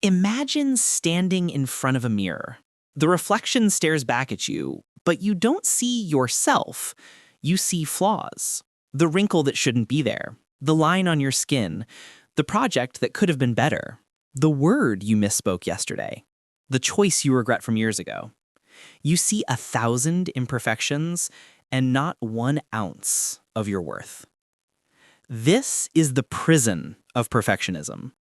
Imagine standing in front of a mirror. The reflection stares back at you, but you don't see yourself. You see flaws. The wrinkle that shouldn't be there. The line on your skin. The project that could have been better. The word you misspoke yesterday. The choice you regret from years ago. You see 1,000 imperfections and not 1 ounce of your worth. This is the prison of perfectionism.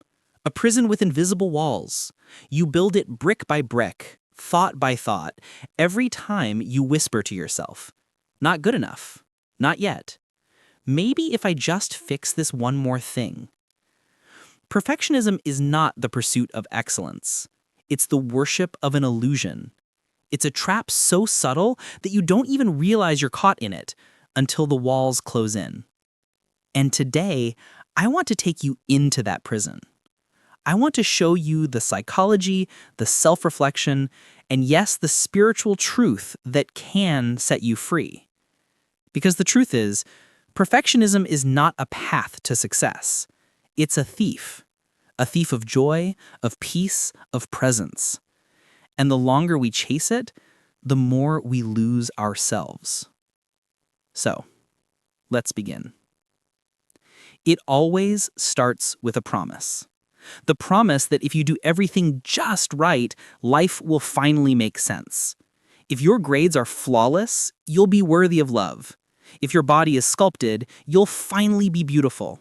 A prison with invisible walls. You build it brick by brick, thought by thought, every time you whisper to yourself, "Not good enough. Not yet. Maybe if I just fix this one more thing." Perfectionism is not the pursuit of excellence. It's the worship of an illusion. It's a trap so subtle that you don't even realize you're caught in it until the walls close in. And today, I want to take you into that prison. I want to show you the psychology, the self-reflection, and yes, the spiritual truth that can set you free. Because the truth is, perfectionism is not a path to success. It's a thief of joy, of peace, of presence. And the longer we chase it, the more we lose ourselves. So, let's begin. It always starts with a promise. The promise that if you do everything just right, life will finally make sense. If your grades are flawless, you'll be worthy of love. If your body is sculpted, you'll finally be beautiful.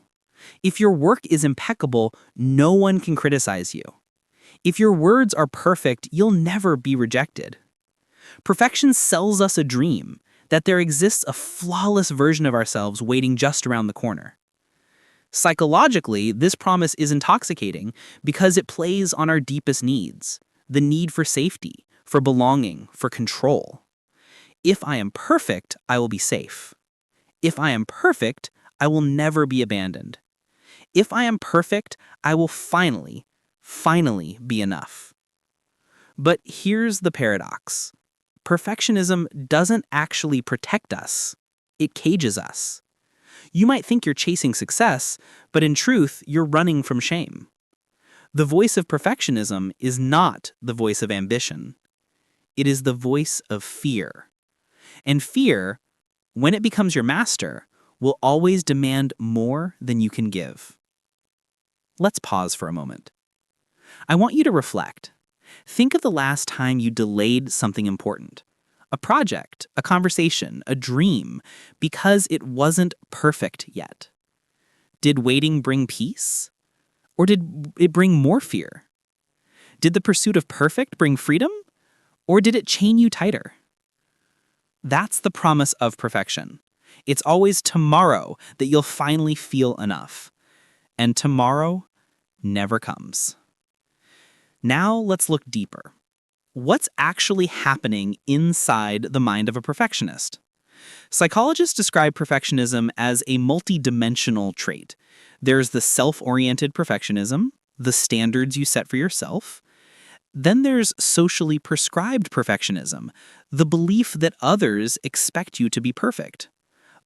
If your work is impeccable, no one can criticize you. If your words are perfect, you'll never be rejected. Perfection sells us a dream that there exists a flawless version of ourselves waiting just around the corner. Psychologically, this promise is intoxicating because it plays on our deepest needs, the need for safety, for belonging, for control. If I am perfect, I will be safe. If I am perfect, I will never be abandoned. If I am perfect, I will finally be enough. But here's the paradox. Perfectionism doesn't actually protect us. It cages us. You might think you're chasing success, but in truth, you're running from shame. The voice of perfectionism is not the voice of ambition. It is the voice of fear. And fear, when it becomes your master, will always demand more than you can give. Let's pause for a moment. I want you to reflect. Think of the last time you delayed something important. A project, a conversation, a dream, because it wasn't perfect yet. Did waiting bring peace? Or did it bring more fear? Did the pursuit of perfect bring freedom? Or did it chain you tighter? That's the promise of perfection. It's always tomorrow that you'll finally feel enough. And tomorrow never comes. Now let's look deeper. What's actually happening inside the mind of a perfectionist? Psychologists describe perfectionism as a multidimensional trait. There's the self-oriented perfectionism, the standards you set for yourself. Then there's socially prescribed perfectionism, the belief that others expect you to be perfect.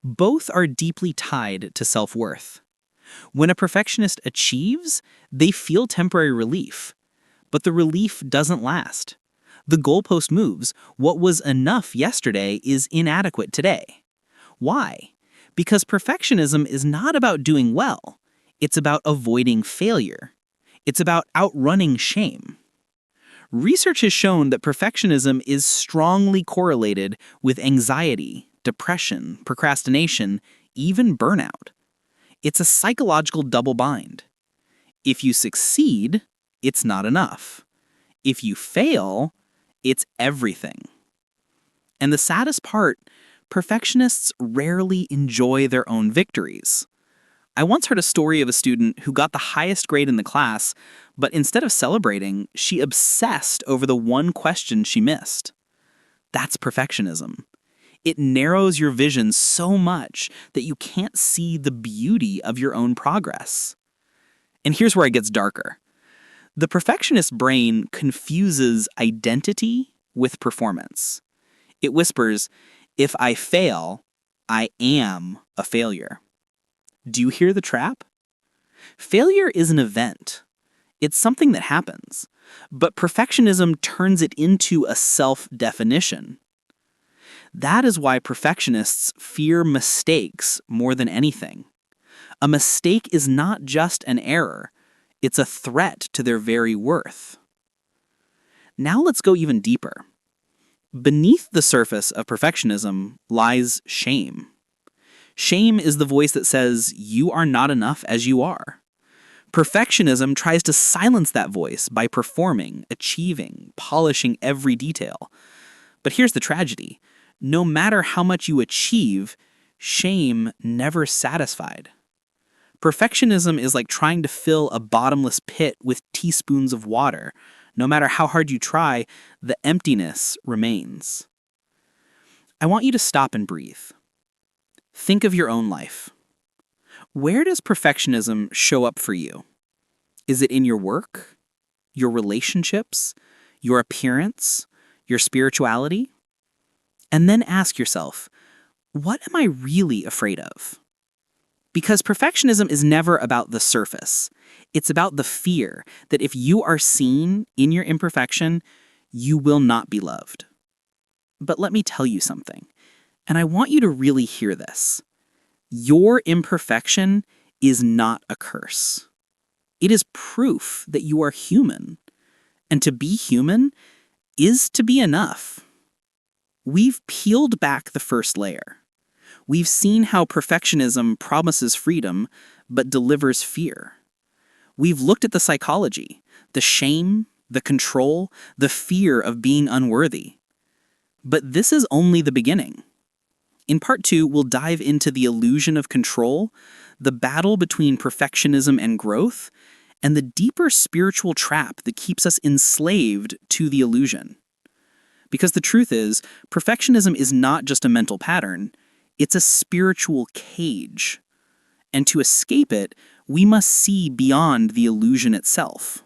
Both are deeply tied to self-worth. When a perfectionist achieves, they feel temporary relief. But the relief doesn't last. The goalpost moves. What was enough yesterday is inadequate today. Why? Because perfectionism is not about doing well. It's about avoiding failure. It's about outrunning shame. Research has shown that perfectionism is strongly correlated with anxiety, depression, procrastination, even burnout. It's a psychological double bind. If you succeed, it's not enough. If you fail, it's everything. And the saddest part, perfectionists rarely enjoy their own victories. I once heard a story of a student who got the highest grade in the class, but instead of celebrating, she obsessed over the one question she missed. That's perfectionism. It narrows your vision so much that you can't see the beauty of your own progress. And here's where it gets darker. The perfectionist brain confuses identity with performance. It whispers, if I fail, I am a failure. Do you hear the trap? Failure is an event. It's something that happens, but perfectionism turns it into a self-definition. That is why perfectionists fear mistakes more than anything. A mistake is not just an error, it's a threat to their very worth. Now let's go even deeper. Beneath the surface of perfectionism lies shame. Shame is the voice that says you are not enough as you are. Perfectionism tries to silence that voice by performing, achieving, polishing every detail. But here's the tragedy. No matter how much you achieve, shame never satisfied. Perfectionism is like trying to fill a bottomless pit with teaspoons of water. No matter how hard you try, the emptiness remains. I want you to stop and breathe. Think of your own life. Where does perfectionism show up for you? Is it in your work, your relationships, your appearance, your spirituality? And then ask yourself, what am I really afraid of? Because perfectionism is never about the surface. It's about the fear that if you are seen in your imperfection, you will not be loved. But let me tell you something, and I want you to really hear this. Your imperfection is not a curse. It is proof that you are human, and to be human is to be enough. We've peeled back the first layer. We've seen how perfectionism promises freedom, but delivers fear. We've looked at the psychology, the shame, the control, the fear of being unworthy. But this is only the beginning. In part 2, we'll dive into the illusion of control, the battle between perfectionism and growth, and the deeper spiritual trap that keeps us enslaved to the illusion. Because the truth is, perfectionism is not just a mental pattern, it's a spiritual cage. And to escape it, we must see beyond the illusion itself.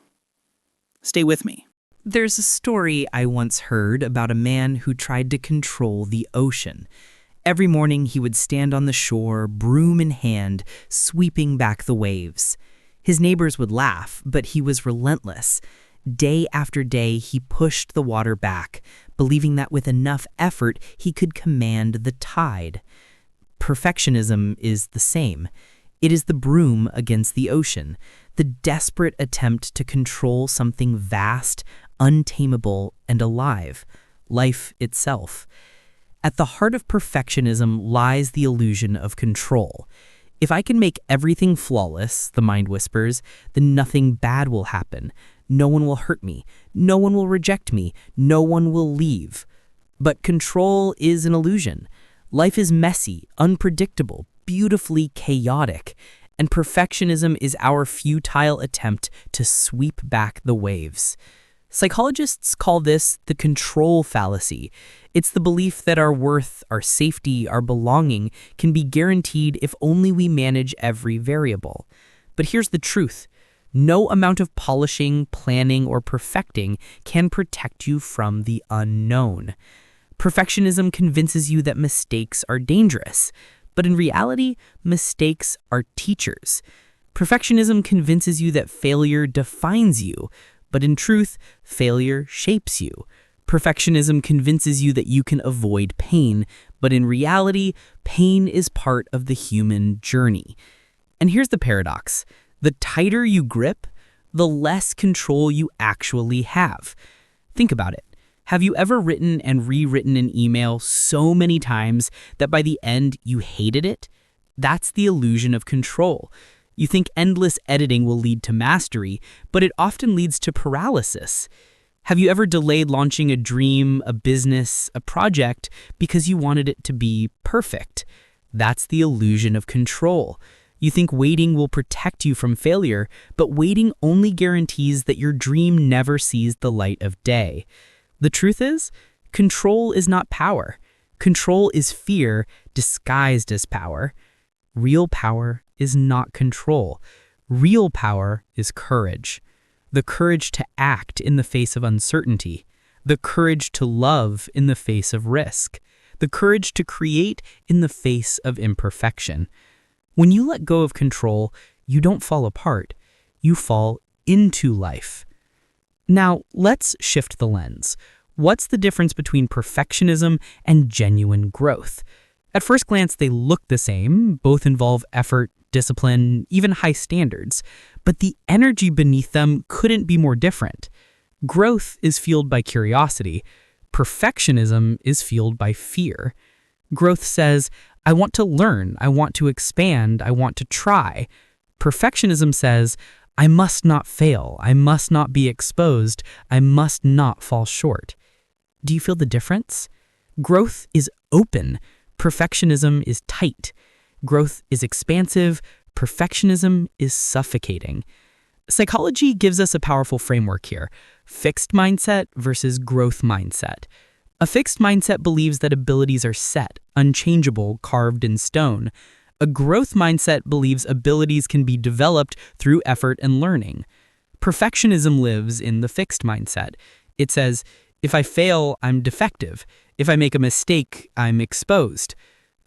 Stay with me. There's a story I once heard about a man who tried to control the ocean. Every morning he would stand on the shore, broom in hand, sweeping back the waves. His neighbors would laugh, but he was relentless. Day after day he pushed the water back, believing that with enough effort he could command the tide. Perfectionism is the same. It is the broom against the ocean, the desperate attempt to control something vast, untamable, and alive, life itself. At the heart of perfectionism lies the illusion of control. If I can make everything flawless, the mind whispers, then nothing bad will happen. No one will hurt me. No one will reject me. No one will leave. But control is an illusion. Life is messy, unpredictable, beautifully chaotic, and perfectionism is our futile attempt to sweep back the waves. Psychologists call this the control fallacy. It's the belief that our worth, our safety, our belonging can be guaranteed if only we manage every variable. But here's the truth. No amount of polishing, planning, or perfecting can protect you from the unknown. Perfectionism convinces you that mistakes are dangerous, but in reality, mistakes are teachers. Perfectionism convinces you that failure defines you, but in truth, failure shapes you. Perfectionism convinces you that you can avoid pain, but in reality, pain is part of the human journey. And here's the paradox. The tighter you grip, the less control you actually have. Think about it. Have you ever written and rewritten an email so many times that by the end you hated it? That's the illusion of control. You think endless editing will lead to mastery, but it often leads to paralysis. Have you ever delayed launching a dream, a business, a project because you wanted it to be perfect? That's the illusion of control. You think waiting will protect you from failure, but waiting only guarantees that your dream never sees the light of day. The truth is, control is not power. Control is fear disguised as power. Real power is not control. Real power is courage. The courage to act in the face of uncertainty. The courage to love in the face of risk. The courage to create in the face of imperfection. When you let go of control, you don't fall apart. You fall into life. Now, let's shift the lens. What's the difference between perfectionism and genuine growth? At first glance, they look the same. Both involve effort, discipline, even high standards. But the energy beneath them couldn't be more different. Growth is fueled by curiosity. Perfectionism is fueled by fear. Growth says, I want to learn, I want to expand, I want to try. Perfectionism says, I must not fail, I must not be exposed, I must not fall short. Do you feel the difference? Growth is open. Perfectionism is tight. Growth is expansive. Perfectionism is suffocating. Psychology gives us a powerful framework here: fixed mindset versus growth mindset. A fixed mindset believes that abilities are set, unchangeable, carved in stone. A growth mindset believes abilities can be developed through effort and learning. Perfectionism lives in the fixed mindset. It says, if I fail, I'm defective. If I make a mistake, I'm exposed.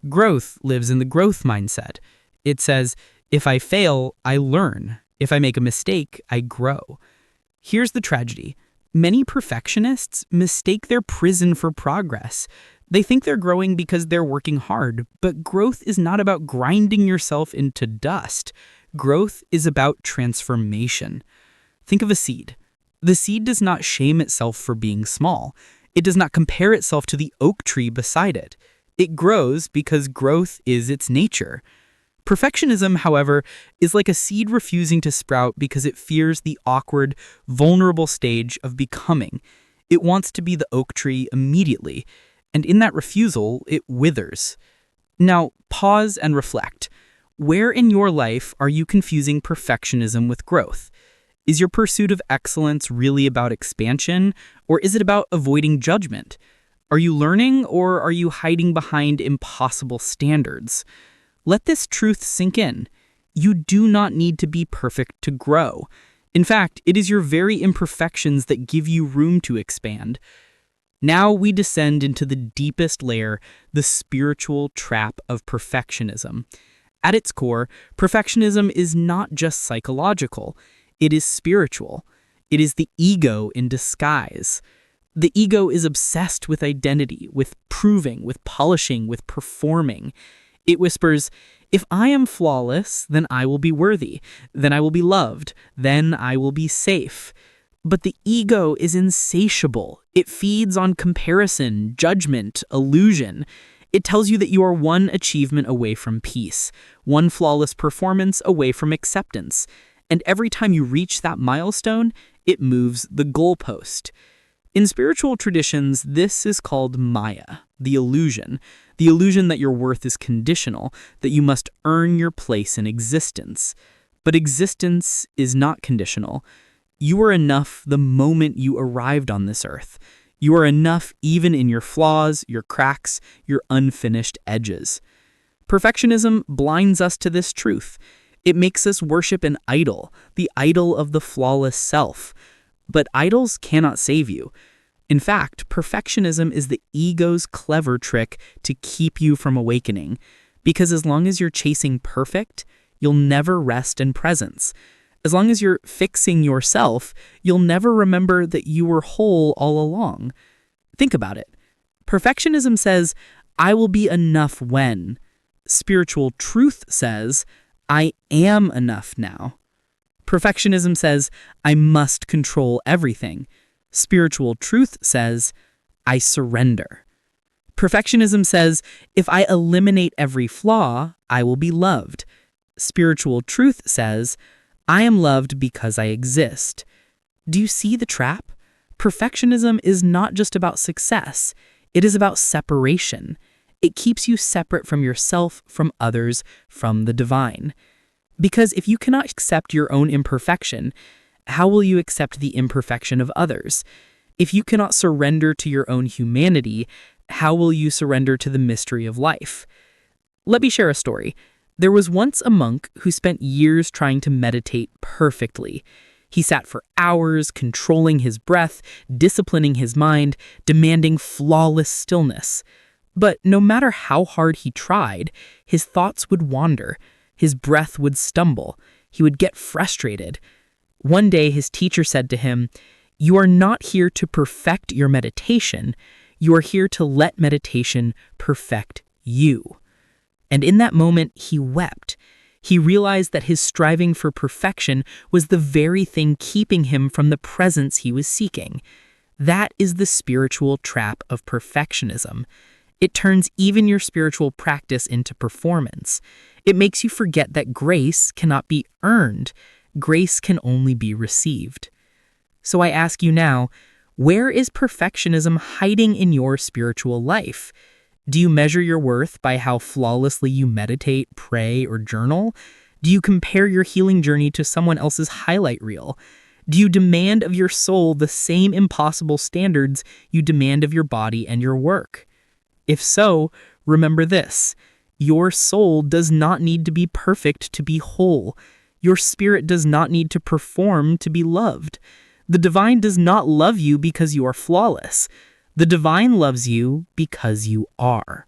Growth lives in the growth mindset. It says, if I fail, I learn. If I make a mistake, I grow. Here's the tragedy. Many perfectionists mistake their prison for progress. They think they're growing because they're working hard, but growth is not about grinding yourself into dust. Growth is about transformation. Think of a seed. The seed does not shame itself for being small. It does not compare itself to the oak tree beside it. It grows because growth is its nature. Perfectionism, however, is like a seed refusing to sprout because it fears the awkward, vulnerable stage of becoming. It wants to be the oak tree immediately, and in that refusal, it withers. Now, pause and reflect. Where in your life are you confusing perfectionism with growth? Is your pursuit of excellence really about expansion, or is it about avoiding judgment? Are you learning, or are you hiding behind impossible standards? Let this truth sink in. You do not need to be perfect to grow. In fact, it is your very imperfections that give you room to expand. Now we descend into the deepest layer, the spiritual trap of perfectionism. At its core, perfectionism is not just psychological. It is spiritual. It is the ego in disguise. The ego is obsessed with identity, with proving, with polishing, with performing. It whispers, if I am flawless, then I will be worthy, then I will be loved, then I will be safe. But the ego is insatiable. It feeds on comparison, judgment, illusion. It tells you that you are one achievement away from peace, one flawless performance away from acceptance. And every time you reach that milestone, it moves the goalpost. In spiritual traditions, this is called Maya, the illusion that your worth is conditional, that you must earn your place in existence. But existence is not conditional. You are enough the moment you arrived on this earth. You are enough even in your flaws, your cracks, your unfinished edges. Perfectionism blinds us to this truth. It makes us worship an idol, the idol of the flawless self. But idols cannot save you. In fact, perfectionism is the ego's clever trick to keep you from awakening. Because as long as you're chasing perfect, you'll never rest in presence. As long as you're fixing yourself, you'll never remember that you were whole all along. Think about it. Perfectionism says, I will be enough when. Spiritual truth says, I am enough now. Perfectionism says, I must control everything. Spiritual truth says, I surrender. Perfectionism says, if I eliminate every flaw, I will be loved. Spiritual truth says, I am loved because I exist. Do you see the trap? Perfectionism is not just about success. It is about separation. It keeps you separate from yourself, from others, from the divine. Because if you cannot accept your own imperfection, how will you accept the imperfection of others? If you cannot surrender to your own humanity, how will you surrender to the mystery of life? Let me share a story. There was once a monk who spent years trying to meditate perfectly. He sat for hours, controlling his breath, disciplining his mind, demanding flawless stillness. But no matter how hard he tried, his thoughts would wander. His breath would stumble. He would get frustrated. One day, his teacher said to him, "You are not here to perfect your meditation. You are here to let meditation perfect you." And in that moment, he wept. He realized that his striving for perfection was the very thing keeping him from the presence he was seeking. That is the spiritual trap of perfectionism. It turns even your spiritual practice into performance. It makes you forget that grace cannot be earned. Grace can only be received. So I ask you now, where is perfectionism hiding in your spiritual life? Do you measure your worth by how flawlessly you meditate, pray, or journal? Do you compare your healing journey to someone else's highlight reel? Do you demand of your soul the same impossible standards you demand of your body and your work? If so, remember this: your soul does not need to be perfect to be whole. Your spirit does not need to perform to be loved. The divine does not love you because you are flawless. The divine loves you because you are.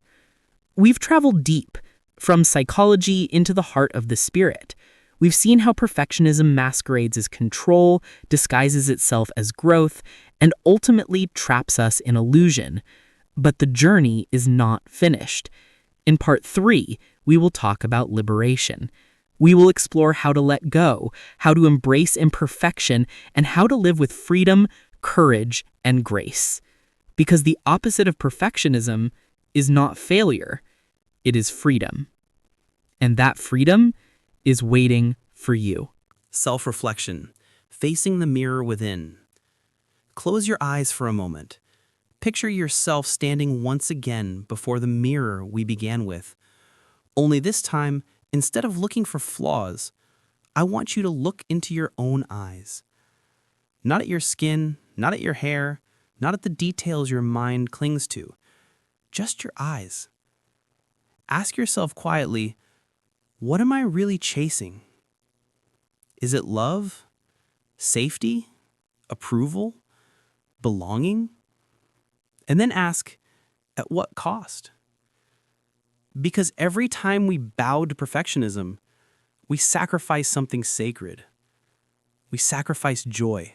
We've traveled deep, from psychology into the heart of the spirit. We've seen how perfectionism masquerades as control, disguises itself as growth, and ultimately traps us in illusion. But the journey is not finished. In part 3, we will talk about liberation. We will explore how to let go, how to embrace imperfection, and how to live with freedom, courage, and grace. Because the opposite of perfectionism is not failure, it is freedom. And that freedom is waiting for you. Self-reflection, facing the mirror within. Close your eyes for a moment. Picture yourself standing once again before the mirror we began with. Only this time, instead of looking for flaws, I want you to look into your own eyes. Not at your skin, not at your hair, not at the details your mind clings to. Just your eyes. Ask yourself quietly, what am I really chasing? Is it love, safety, approval, belonging? And then ask, at what cost? Because every time we bow to perfectionism, we sacrifice something sacred. We sacrifice joy.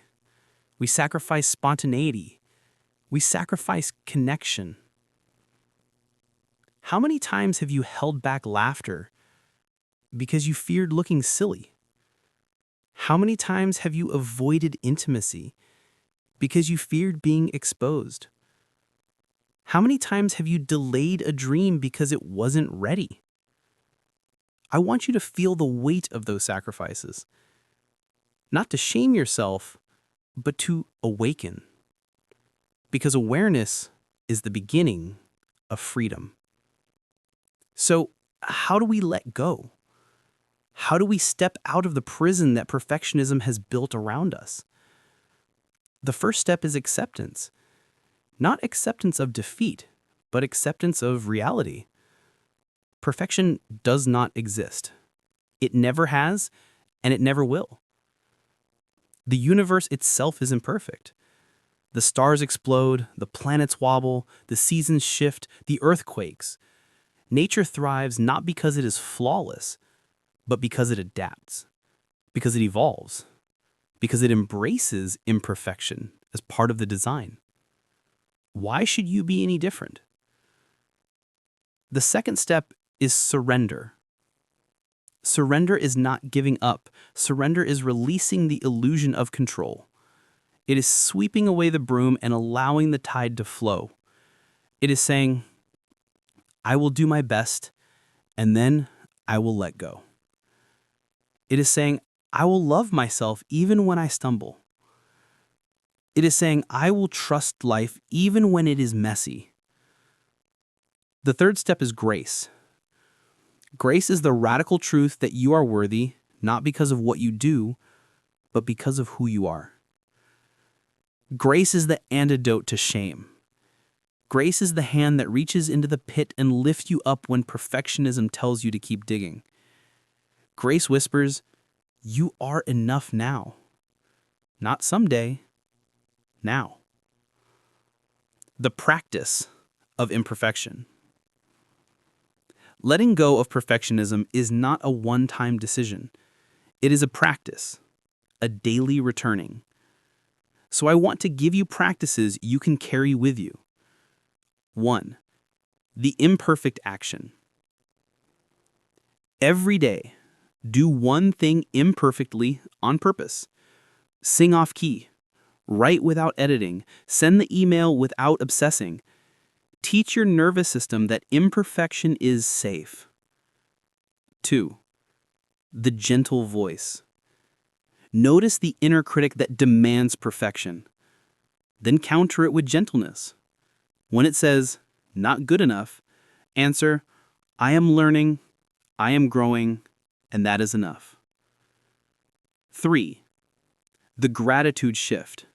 We sacrifice spontaneity. We sacrifice connection. How many times have you held back laughter because you feared looking silly? How many times have you avoided intimacy because you feared being exposed? How many times have you delayed a dream because it wasn't ready? I want you to feel the weight of those sacrifices. Not to shame yourself, but to awaken. Because awareness is the beginning of freedom. So, how do we let go? How do we step out of the prison that perfectionism has built around us? The first step is acceptance. Not acceptance of defeat, but acceptance of reality. Perfection does not exist. It never has, and it never will. The universe itself is imperfect. The stars explode, the planets wobble, the seasons shift, the earth quakes. Nature thrives not because it is flawless, but because it adapts, because it evolves, because it embraces imperfection as part of the design. Why should you be any different? The second step is surrender. Surrender is not giving up. Surrender is releasing the illusion of control. It is sweeping away the broom and allowing the tide to flow. It is saying, I will do my best, and then I will let go. It is saying, I will love myself even when I stumble. It is saying, I will trust life even when it is messy. The third step is grace. Grace is the radical truth that you are worthy, not because of what you do, but because of who you are. Grace is the antidote to shame. Grace is the hand that reaches into the pit and lifts you up when perfectionism tells you to keep digging. Grace whispers, you are enough now. Not someday, now. The practice of imperfection. Letting go of perfectionism is not a one-time decision. It is a practice, a daily returning. So I want to give you practices you can carry with you. 1. The imperfect action. Every day, do one thing imperfectly on purpose. Sing off key. Write without editing. Send the email without obsessing. Teach your nervous system that imperfection is safe. 2. The gentle voice. Notice the inner critic that demands perfection. Then counter it with gentleness. When it says, not good enough, answer, I am learning, I am growing, and that is enough. 3. The gratitude shift.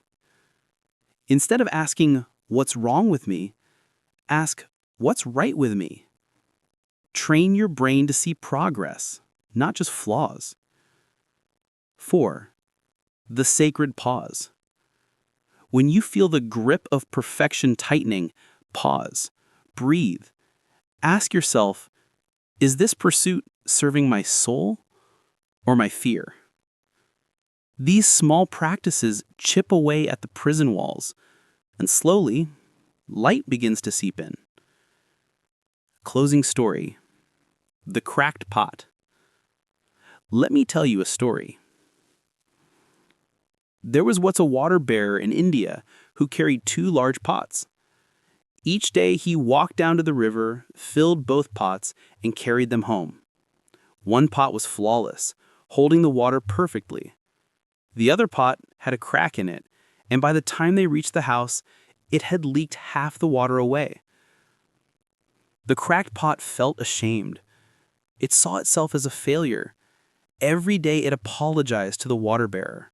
Instead of asking, what's wrong with me, ask, what's right with me? Train your brain to see progress, not just flaws. 4. The sacred pause. When you feel the grip of perfection tightening, pause, breathe. Ask yourself, is this pursuit serving my soul or my fear? These small practices chip away at the prison walls, and slowly, light begins to seep in. Closing story. The cracked pot. Let me tell you a story. There was once a water bearer in India who carried 2 large pots. Each day he walked down to the river, filled both pots, and carried them home. One pot was flawless, holding the water perfectly. The other pot had a crack in it, and by the time they reached the house, it had leaked half the water away. The cracked pot felt ashamed. It saw itself as a failure. Every day it apologized to the water bearer.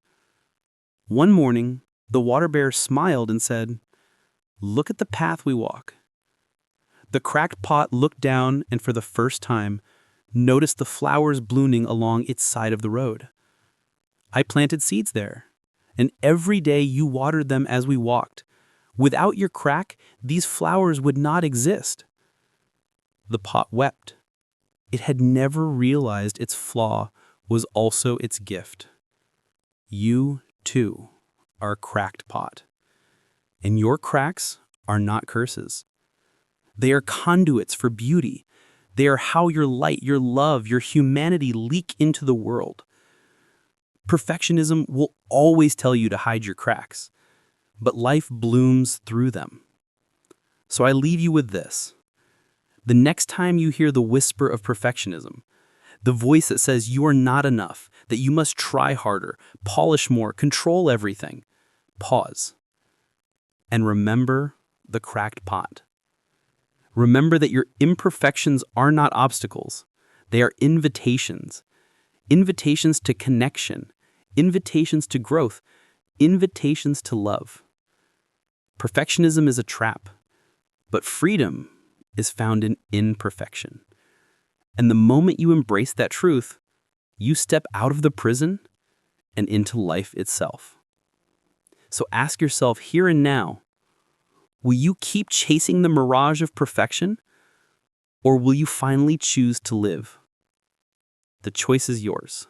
One morning, the water bearer smiled and said, look at the path we walk. The cracked pot looked down and for the first time, noticed the flowers blooming along its side of the road. I planted seeds there, and every day you watered them as we walked. Without your crack, these flowers would not exist. The pot wept. It had never realized its flaw was also its gift. You, too, are a cracked pot. And your cracks are not curses. They are conduits for beauty. They are how your light, your love, your humanity leak into the world. Perfectionism will always tell you to hide your cracks, but life blooms through them. So I leave you with this. The next time you hear the whisper of perfectionism, the voice that says you are not enough, that you must try harder, polish more, control everything, pause. And remember the cracked pot. Remember that your imperfections are not obstacles. They are invitations. Invitations to connection. Invitations to growth. Invitations to love. Perfectionism is a trap, but freedom is found in imperfection. And the moment you embrace that truth, you step out of the prison and into life itself. So ask yourself here and now, will you keep chasing the mirage of perfection, or will you finally choose to live? The choice is yours.